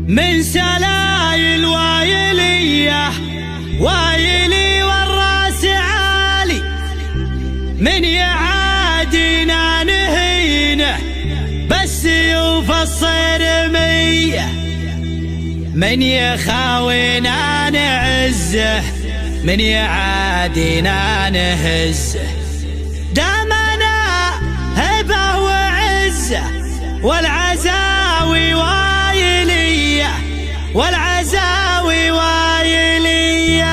من سلايل وايلية وايلي والراس عالي، من يعادينا نهينه بالسيوف الصرمية، من يخاوينا نعزه من يعادينا نهزه. دامنا هبه وعزه والعزاوي وايلية والعزاوي وايلية.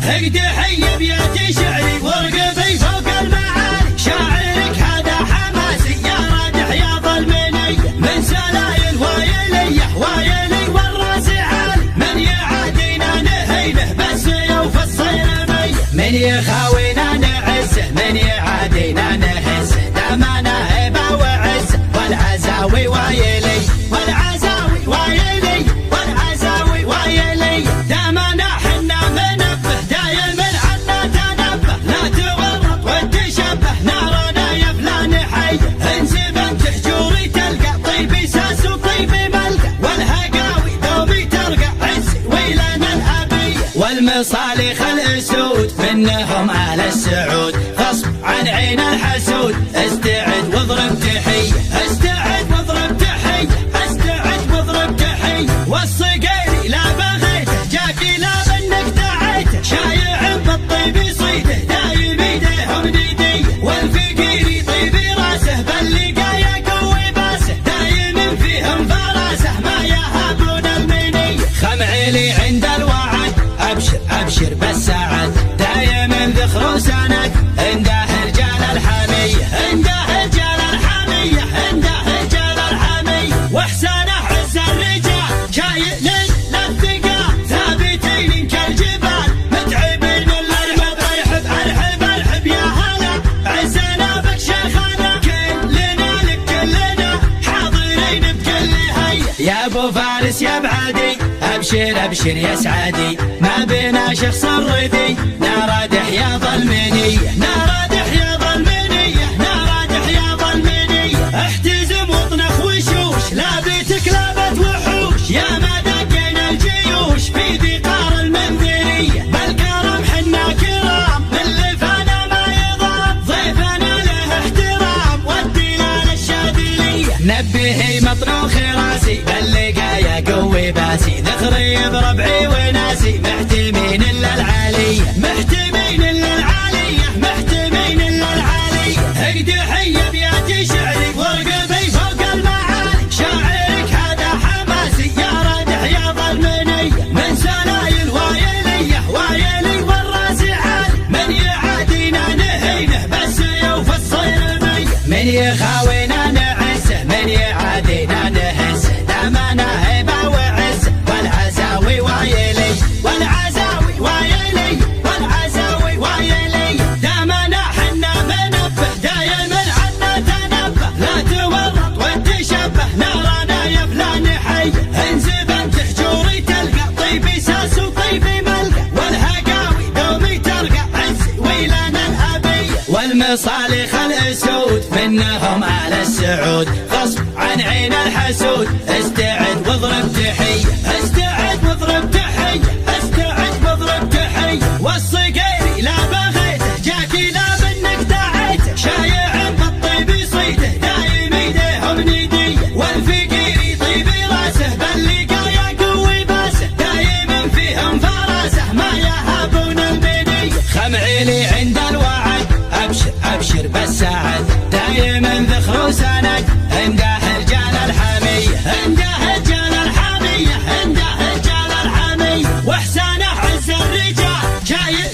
هقد حي بياتي شعري وارقبي فوق المعالي، شاعرك هذا حماسي يا رادح يا ظلمنية. من سلايل وايلية وايلي والراس عالي، من يعادينا نهينه بالسيوف الصرمية، من يخاوينا نعزه من يعادينا نهزه. دامنا هبه وعزه والعزاوي وايلي والعزاوي وايلي والعزاوي وايلي. دامنا حنا منبه داير من عنا تنبه، لا تورط وتشبه نارنا يا فلان حي. انزب انت حجوري تلقى طيبي ساس وطيبي ملقى، والهقاوي دوبي ترقى عزي ويلنا الابيه. والمصالح الاسود منهم على السعود، غصب عن عين الحسود. استعد واضرب تحيه استعد واضرب تحيه استعد واضرب تحيه. والصقيري لا بغيته جاكي لا منك دعيته، شايع بالطيب يصيده دايم ايديهم نديه. والفقيري طيبي راسه باللقا يقوي باسه، دايم فيهم فراسه ما يهابون المنيه. خمعيلي عند الوعد ابشر ابشر بالسعد، دايم ذخر سند عنده رجال الحميه عنده رجال الحميه عنده رجال الحميه. واحسانه عز الرجال شايل للثقال، ثابتين كالجبال متعبين الارحب. ارحب ارحب ارحب يا هلا عزنا بك شيخنا، كلنا لك كلنا حاضرين بكل هيئه. يا ابو فارس يا بعدي ابشر ابشر يا سعادي، ما بينا شخص ردي نارادح يا ظلمنيه نارادح يا ظلمنيه نارادح يا ظلمنيه. احتزم واطنخ وشوش لابتك لابت وحوش، يا ما دقينا الجيوش في ذقار المنذريه. بالكرم حنا كرام من لفانا ما يضام، ضيفنا له احترام والدلال الشاذليه. نبهي مطنوخ راسي باللقايا قوي باسي، ذخري بربعي وناسي محتمين الا العاليه محتمين الا العاليه محتمين الا العاليه. هقد حي بياتي شعري وارقبي فوق المعالي، شاعرك هذا حماسي يا رادح يا ظلمنيه. من سلايل وايليه وايلي والراس عالي، من يعادينا نهينه بالسيوف الصرميه، من يخاوينا نعزه من يعادينا نهزه. دامنا هبه وعزه والعزاوي وايلي والعزاوي وايلي والعزاوي وايلي. دامنا حنا منبه داير من عنا تنبه، لا تورط وتشبه نارنا يا فلان حي. انزب انت حجوري تلقى طيبي ساس وطيبي ملقى، والهقاوي دومي ترقى عزي ويلنا الابيه. والمصالح الاسود منهم على السعود، غصب عن عين الحسود. استعد واضرب تحيه استعد واضرب تحيه استعد واضرب تحيه. والصقيري لا بغيته جاكي لا منك دعيته، شايع بالطيب يصيده دايم ايديهم نديه. والفقيري طيبي راسه باللقا يقوي باسه، دايم فيهم فراسه ما يهابون المنيه. خمعيلي عند الوعد ابشر ابشر بالسعد، دايم ذخر سند عنده رجال الحميه عنده رجال الحميه عنده رجال الحميه. واحسانه عز الرجال شايل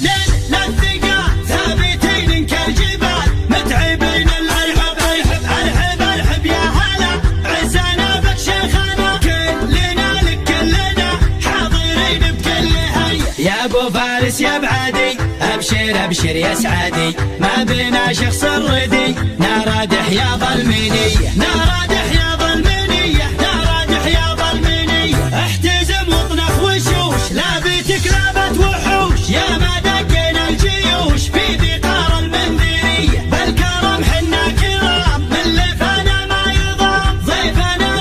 للثقال، ثابتين كالجبال متعبين الارحب. ارحب ارحب ارحب يا هلا عزنا بك شيخنا، كلنا لك كلنا حاضرين بكل هيئه. يا ابو فارس يا بعدي ابشر ابشر يا سعادي، ما بينا شخص ردي نارادح يا ظلمنيه نارادح يا ظلمنيه نارادح يا ظلمنيه. احتزم واطنخ وشوش لابتك لابت وحوش، يا ما دقينا الجيوش في ذقار المنذريه. بالكرم حنا كرام من لفانا ما يضام، ضيفنا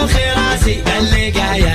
الخراسي باللقايا